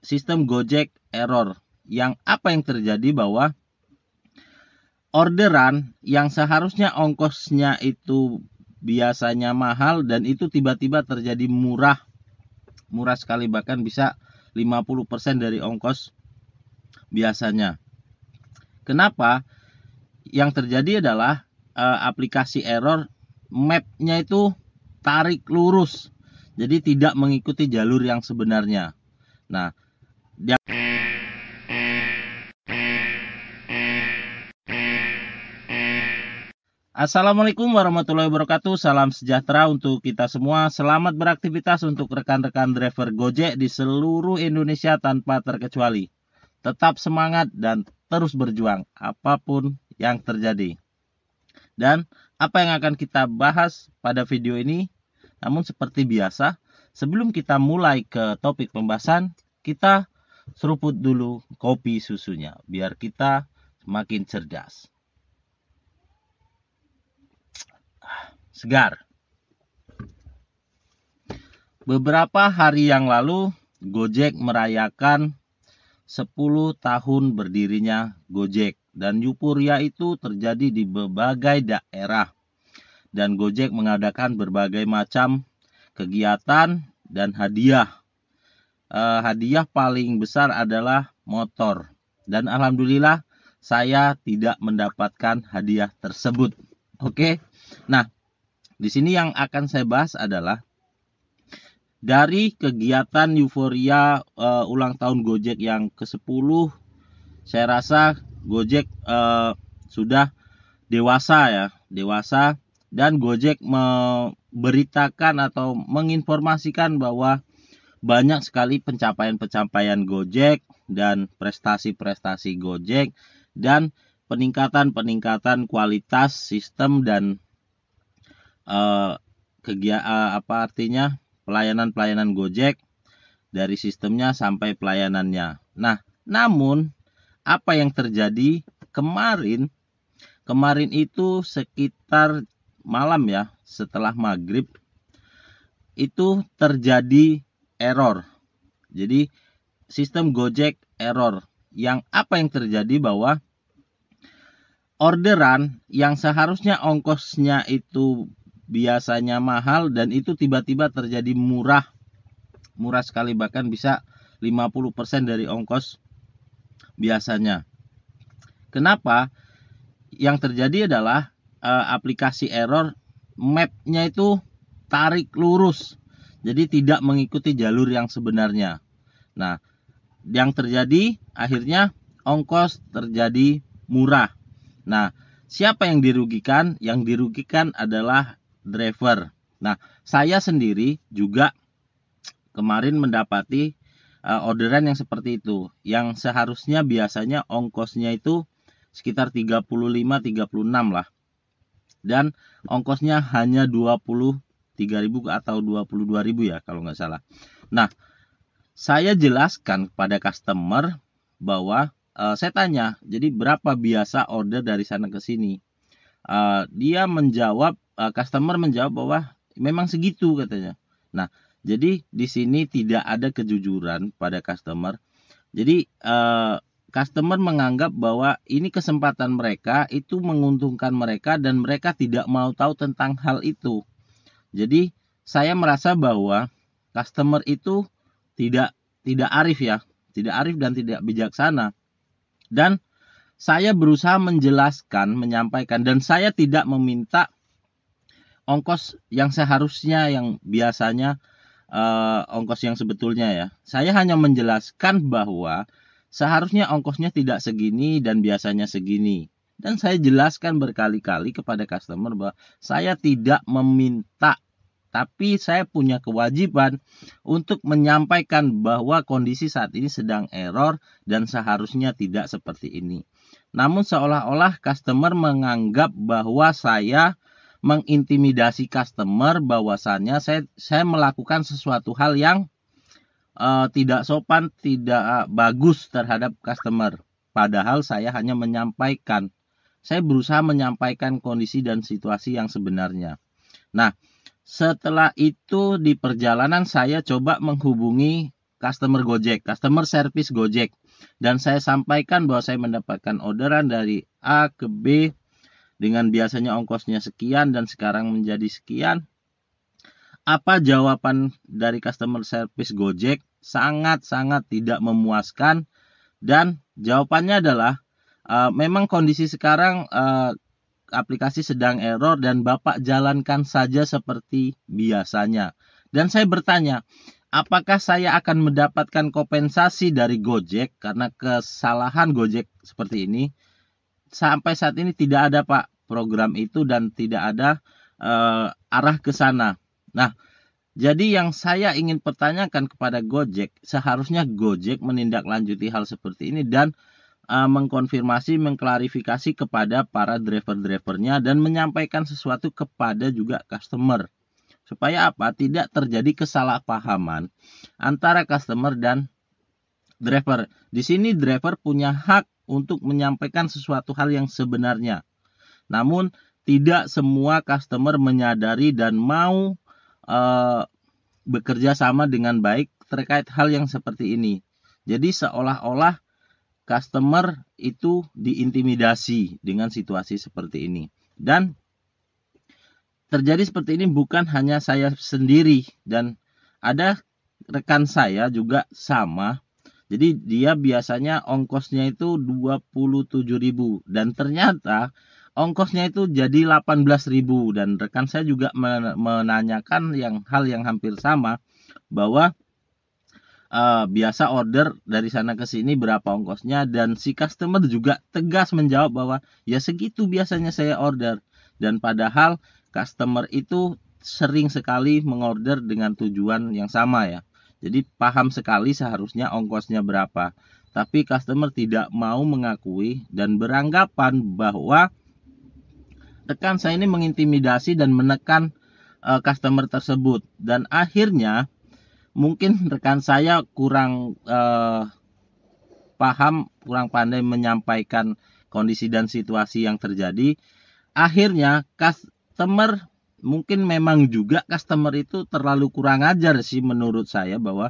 sistem Gojek error. Yang apa yang terjadi bahwa orderan yang seharusnya ongkosnya itu biasanya mahal dan itu tiba-tiba terjadi murah sekali, bahkan bisa 50% dari ongkos biasanya. Kenapa? Yang terjadi adalah aplikasi error mapnya itu tarik lurus, jadi tidak mengikuti jalur yang sebenarnya. Nah, Assalamualaikum warahmatullahi wabarakatuh. Salam sejahtera untuk kita semua. Selamat beraktivitas untuk rekan-rekan driver Gojek di seluruh Indonesia tanpa terkecuali. Tetap semangat dan terus berjuang apapun yang terjadi. Dan apa yang akan kita bahas pada video ini? Namun seperti biasa, sebelum kita mulai ke topik pembahasan, kita seruput dulu kopi susunya biar kita semakin cerdas. Segar. Beberapa hari yang lalu, Gojek merayakan 10 tahun berdirinya Gojek. Dan euforia itu terjadi di berbagai daerah. Dan Gojek mengadakan berbagai macam kegiatan dan hadiah. Hadiah paling besar adalah motor. Dan alhamdulillah saya tidak mendapatkan hadiah tersebut. Oke. Nah, di sini yang akan saya bahas adalah dari kegiatan euforia ulang tahun Gojek yang ke-10, saya rasa Gojek sudah dewasa dan Gojek memberitakan atau menginformasikan bahwa banyak sekali pencapaian-pencapaian Gojek dan prestasi-prestasi Gojek dan peningkatan kualitas sistem dan pelayanan Gojek dari sistemnya sampai pelayanannya. Nah, namun apa yang terjadi kemarin itu sekitar malam ya, setelah maghrib itu terjadi error. Jadi sistem Gojek error. Yang apa yang terjadi bahwa orderan yang seharusnya ongkosnya itu biasanya mahal dan itu tiba-tiba terjadi murah sekali, bahkan bisa 50% dari ongkos biasanya. Kenapa? Yang terjadi adalah aplikasi error mapnya itu tarik lurus, jadi tidak mengikuti jalur yang sebenarnya. Nah, yang terjadi akhirnya ongkos terjadi murah. Nah, siapa yang dirugikan? Yang dirugikan adalah driver. Nah, saya sendiri juga kemarin mendapati orderan yang seperti itu, yang seharusnya biasanya ongkosnya itu sekitar 35-36 lah, dan ongkosnya hanya 23.000 atau 22.000 ya kalau nggak salah. Nah, saya jelaskan kepada customer bahwa saya tanya, jadi berapa biasa order dari sana ke sini? Dia menjawab, customer menjawab bahwa memang segitu katanya. Nah, jadi di sini tidak ada kejujuran pada customer. Jadi customer menganggap bahwa ini kesempatan mereka, itu menguntungkan mereka dan mereka tidak mau tahu tentang hal itu. Jadi saya merasa bahwa customer itu tidak arif ya, tidak arif dan tidak bijaksana. Dan saya berusaha menjelaskan, menyampaikan, dan saya tidak meminta ongkos yang seharusnya, yang biasanya ongkos yang sebetulnya ya. Saya hanya menjelaskan bahwa seharusnya ongkosnya tidak segini dan biasanya segini. Dan saya jelaskan berkali-kali kepada customer bahwa saya tidak meminta, tapi saya punya kewajiban untuk menyampaikan bahwa kondisi saat ini sedang error dan seharusnya tidak seperti ini. Namun seolah-olah customer menganggap bahwa saya mengintimidasi customer, bahwasannya saya melakukan sesuatu hal yang tidak sopan, tidak bagus terhadap customer. Padahal saya hanya menyampaikan, saya berusaha menyampaikan kondisi dan situasi yang sebenarnya. Nah, setelah itu di perjalanan saya coba menghubungi customer Gojek, customer service Gojek. Dan saya sampaikan bahwa saya mendapatkan orderan dari A ke B dengan biasanya ongkosnya sekian dan sekarang menjadi sekian. Apa jawaban dari customer service Gojek? Sangat-sangat tidak memuaskan. Dan jawabannya adalah memang kondisi sekarang aplikasi sedang error dan Bapak jalankan saja seperti biasanya. Dan saya bertanya, apakah saya akan mendapatkan kompensasi dari Gojek karena kesalahan Gojek seperti ini? Sampai saat ini tidak ada Pak program itu dan tidak ada arah ke sana. Nah, jadi yang saya ingin pertanyakan kepada Gojek, seharusnya Gojek menindaklanjuti hal seperti ini dan mengkonfirmasi, mengklarifikasi kepada para driver-drivernya dan menyampaikan sesuatu kepada juga customer. Supaya apa? Tidak terjadi kesalahpahaman antara customer dan driver. Di sini driver punya hak untuk menyampaikan sesuatu hal yang sebenarnya. Namun tidak semua customer menyadari dan mau bekerja sama dengan baik terkait hal yang seperti ini. Jadi seolah-olah customer itu diintimidasi dengan situasi seperti ini. Dan terjadi seperti ini bukan hanya saya sendiri dan ada rekan saya juga sama. Jadi dia biasanya ongkosnya itu 27.000 dan ternyata ongkosnya itu jadi 18.000 dan rekan saya juga menanyakan hal yang hampir sama bahwa biasa order dari sana ke sini berapa ongkosnya dan si customer juga tegas menjawab bahwa ya segitu biasanya saya order dan padahal customer itu sering sekali mengorder dengan tujuan yang sama ya. Jadi paham sekali seharusnya ongkosnya berapa. Tapi customer tidak mau mengakui dan beranggapan bahwa rekan saya ini mengintimidasi dan menekan customer tersebut dan akhirnya mungkin rekan saya kurang paham, kurang pandai menyampaikan kondisi dan situasi yang terjadi. Akhirnya customer mungkin memang juga customer itu terlalu kurang ajar sih menurut saya bahwa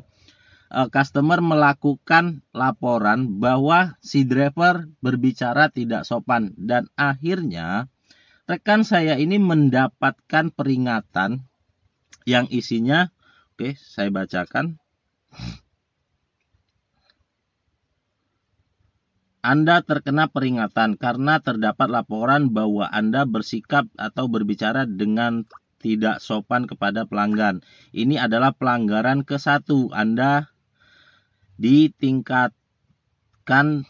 customer melakukan laporan bahwa si driver berbicara tidak sopan dan akhirnya rekan saya ini mendapatkan peringatan yang isinya, oke, saya bacakan. Anda terkena peringatan karena terdapat laporan bahwa Anda bersikap atau berbicara dengan tidak sopan kepada pelanggan. Ini adalah pelanggaran ke-1. Anda ditingkatkan 1.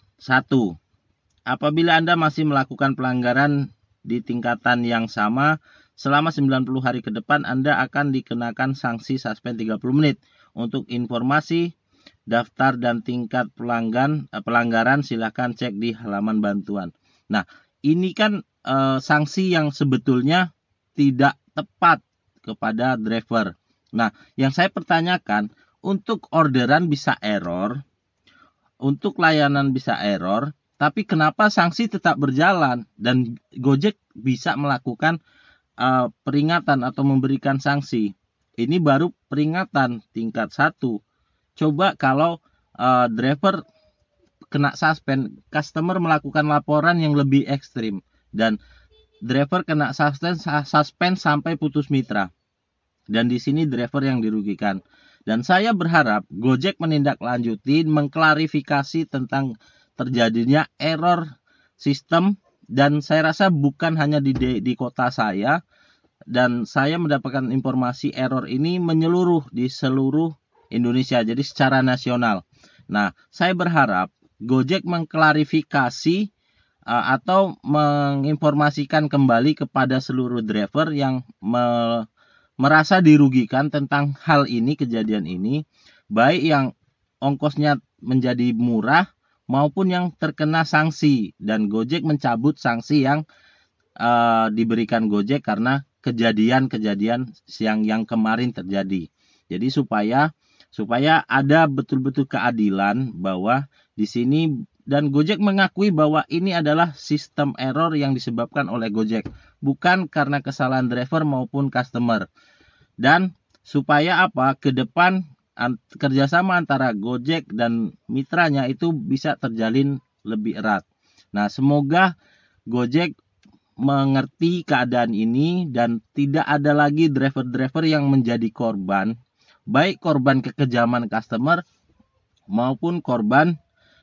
Apabila Anda masih melakukan pelanggaran di tingkatan yang sama, selama 90 hari ke depan Anda akan dikenakan sanksi suspend 30 menit. Untuk informasi, daftar dan tingkat pelanggaran silahkan cek di halaman bantuan. Nah, ini kan sanksi yang sebetulnya tidak tepat kepada driver. Nah, yang saya pertanyakan, untuk orderan bisa error, untuk layanan bisa error, tapi kenapa sanksi tetap berjalan dan Gojek bisa melakukan peringatan atau memberikan sanksi? Ini baru peringatan tingkat 1. Coba kalau driver kena suspend, customer melakukan laporan yang lebih ekstrim dan driver kena suspend sampai putus mitra. Dan di sini driver yang dirugikan. Dan saya berharap Gojek menindaklanjuti, mengklarifikasi tentang terjadinya error sistem dan saya rasa bukan hanya di kota saya dan saya mendapatkan informasi error ini menyeluruh di seluruh Indonesia jadi secara nasional. Nah, saya berharap Gojek mengklarifikasi atau menginformasikan kembali kepada seluruh driver yang merasa dirugikan tentang hal ini, kejadian ini, baik yang ongkosnya menjadi murah maupun yang terkena sanksi dan Gojek mencabut sanksi yang diberikan Gojek karena kejadian-kejadian yang kemarin terjadi. Jadi supaya ada betul-betul keadilan bahwa di sini dan Gojek mengakui bahwa ini adalah sistem error yang disebabkan oleh Gojek, bukan karena kesalahan driver maupun customer. Dan supaya apa? Ke depan kerjasama antara Gojek dan mitranya itu bisa terjalin lebih erat. Nah, semoga Gojek mengerti keadaan ini dan tidak ada lagi driver-driver yang menjadi korban, baik korban kekejaman customer maupun korban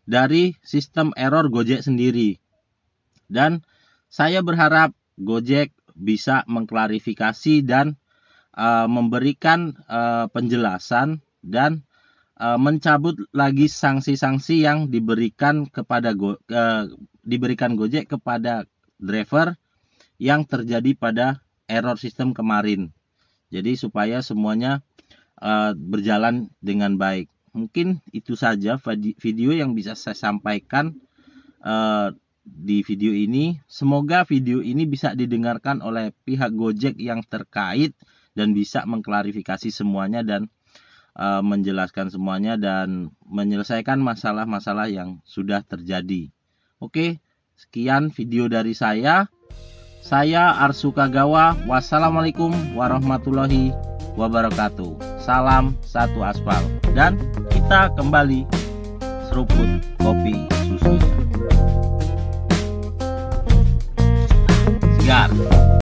dari sistem error Gojek sendiri. Dan saya berharap Gojek bisa mengklarifikasi dan memberikan penjelasan dan mencabut lagi sanksi-sanksi yang diberikan Gojek kepada driver yang terjadi pada error sistem kemarin. Jadi supaya semuanya berjalan dengan baik. Mungkin itu saja video yang bisa saya sampaikan di video ini. Semoga video ini bisa didengarkan oleh pihak Gojek yang terkait dan bisa mengklarifikasi semuanya dan menjelaskan semuanya dan menyelesaikan masalah-masalah yang sudah terjadi. Oke, sekian video dari saya. Saya Arsu Kagawa. Wassalamualaikum warahmatullahi wabarakatuh. Salam satu aspal. Dan kita kembali seruput kopi susunya. Segar.